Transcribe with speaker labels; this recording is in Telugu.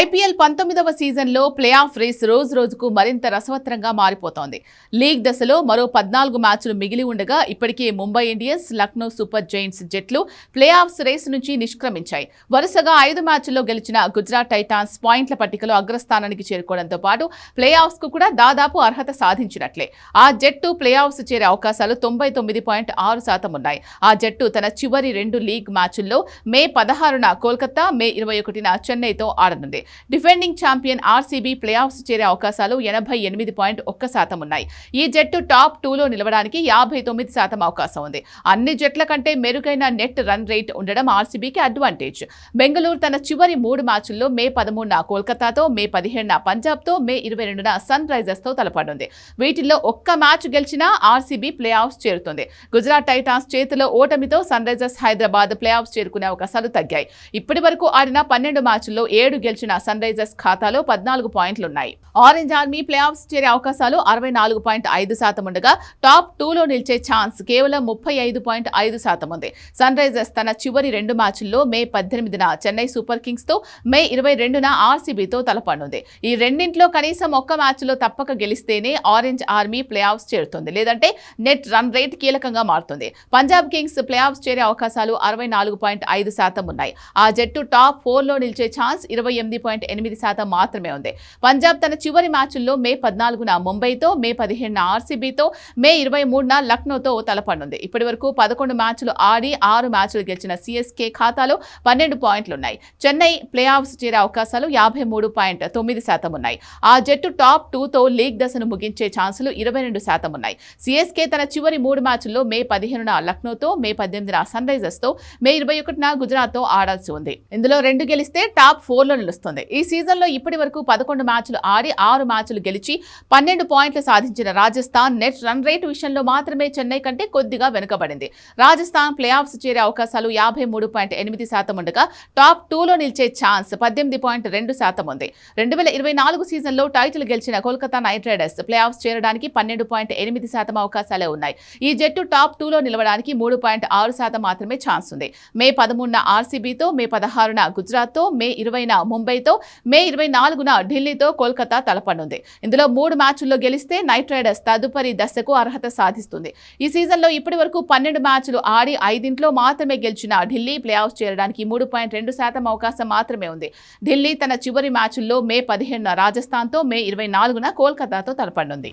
Speaker 1: ఐపీఎల్ 19వ సీజన్లో ప్లే ఆఫ్ రేస్ రోజు రోజుకు మరింత రసవత్తరంగా మారిపోతోంది. లీగ్ దశలో మరో 14 మ్యాచ్లు మిగిలి ఉండగా ఇప్పటికే Mumbai Indians, Lucknow super Giants జట్లు ప్లే ఆఫ్స్ రేస్ నుంచి నిష్క్రమించాయి. వరుసగా 5 మ్యాచ్ల్లో గెలిచిన గుజరాత్ టైటాన్స్ పాయింట్ల పట్టికలో అగ్రస్థానానికి చేరుకోవడంతో పాటు ప్లే ఆఫ్స్ కు కూడా దాదాపు అర్హత సాధించినట్లే. ఆ జట్టు ప్లే ఆఫ్స్ చేరే అవకాశాలు 99.6% ఉన్నాయి. ఆ జట్టు తన చివరి 2 లీగ్ మ్యాచ్ల్లో మే 16న కోల్కతా, మే 21న చెన్నైతో ఆడనుంది. Defending champion RCB play offs చేరే అవకాశాలు 88.1% ఉన్నాయి. ఈ జట్టు టాప్ 2లో నిలవడానికి 59% అవకాశం ఉంది. అన్ని జట్ల కంటే మెరుగైన నెట్ రన్ రేట్ ఉండడం ఆర్సీబీకి అడ్వాంటేజ్. బెంగళూరు తన చివరి 3 మ్యాచ్ల్లో మే 13న కోల్కతాతో, మే 15న పంజాబ్తో, మే 22న సన్ రైజర్స్తో తలపడుంది. వీటిల్లో ఒక్క మ్యాచ్ గెలిచినా ఆర్సీబీ ప్లే ఆఫ్స్ చేరుతుంది. గుజరాత్ టైటాన్స్ చేతిలో ఓటమితో Sunrisers Hyderabad play offs చేరుకునే అవకాశాలు తగ్గాయి. ఇప్పటి వరకు ఆడిన 12 మ్యాచ్ల్లో 7 గెలిచిన సన్ రైజర్స్ ఖాతాలో 14 పాయింట్లున్నాయి. ఆరెంజ్ ఆర్మీ ప్లే ఆఫ్స్ చేరే అవకాశాలు 64.5% ఉండగా టాప్ 2లో నిలిచే ఛాన్స్ కేవలం 35.5% ఉంది. సన్ రైజర్స్ తన చివరి 2 మ్యాచ్ల్లో మే 18న చెన్నై సూపర్ కింగ్స్ తో, మే 22న ఆర్సీబీతో తలపడనుంది. ఈ రెండింటిలో కనీసం ఒక్క మ్యాచ్లో తప్పక గెలిస్తేనే ఆరెంజ్ ఆర్మీ ప్లే ఆఫ్స్ చేరుతుంది. లేదంటే నెట్ రన్ రేట్ కీలకంగా మారుతుంది. పంజాబ్ కింగ్స్ ప్లే ఆఫ్స్ చేరే అవకాశాలు 64.5% ఉన్నాయి. ఆ జట్టు టాప్ 4లో నిలిచే ఛాన్స్ 28.8% మాత్రమే ఉంది. పంజాబ్ తన చివరి మ్యాచ్ల్లో మే 14న ముంబైతో, మే 15న ఆర్సీబీతో, మే 23న లక్నోతో తలపడనుంది. ఇప్పటి వరకు 11 మ్యాచ్లు ఆడి 6 మ్యాచ్లు గెలిచిన సీఎస్కే ఖాతాలో 12 పాయింట్లున్నాయి. చెన్నై ప్లే ఆఫ్స్ చేరే అవకాశాలు 53.9% ఉన్నాయి. ఆ జట్టు టాప్ 2తో లీగ్ దశను ముగించే ఛాన్సులు 22% ఉన్నాయి. సీఎస్కే తన చివరి 3 మ్యాచ్ల్లో మే 15న లక్నోతో, మే 18న సన్ రైజర్స్తో, మే 21న గుజరాత్తో ఆడాల్సి ఉంది. ఇందులో 2 గెలిస్తే టాప్ 4లో నిలుస్తుంది. ఈ సీజన్లో ఇప్పటి వరకు 11 మ్యాచ్లు ఆడి 6 మ్యాచ్లు గెలిచి 12 పాయింట్లు సాధించిన రాజస్థాన్ నెట్ రన్ రేట్ విషయంలో మాత్రమే చెన్నై కంటే కొద్దిగా వెనుకబడింది. రాజస్థాన్ ప్లే ఆఫ్స్ చేరే అవకాశాలు 53.8% ఉండగా టాప్ 2లో నిలిచే ఛాన్స్ 18.2% ఉంది. 2024 సీజన్లో టైటిల్ గెలిచిన Kolkata night riders play offs చేరడానికి 12.8% అవకాశాలే ఉన్నాయి. ఈ జట్టు టాప్ 2లో నిలవడానికి 3.6% మాత్రమే ఛాన్స్ ఉంది. మే 13న ఆర్సీబీతో, మే 16న గుజరాత్తో, మే 20న ముంబైతో, మే 24న ఢిల్లీతో కోల్కతా తలపడనుంది. ఇందులో 3 మ్యాచ్ల్లో గెలిస్తే నైట్ రైడర్స్ తదుపరి దశకు అర్హత సాధిస్తుంది. ఈ సీజన్లో ఇప్పటి వరకు 12 మ్యాచ్లు ఆడి 5 మాత్రమే గెలిచిన ఢిల్లీ ప్లే ఆఫ్స్ చేరడానికి 3.2% అవకాశం మాత్రమే ఉంది. ఢిల్లీ తన చివరి మ్యాచ్ల్లో మే 15న రాజస్థాన్తో, మే 24న కోల్కతాతో తలపడనుంది.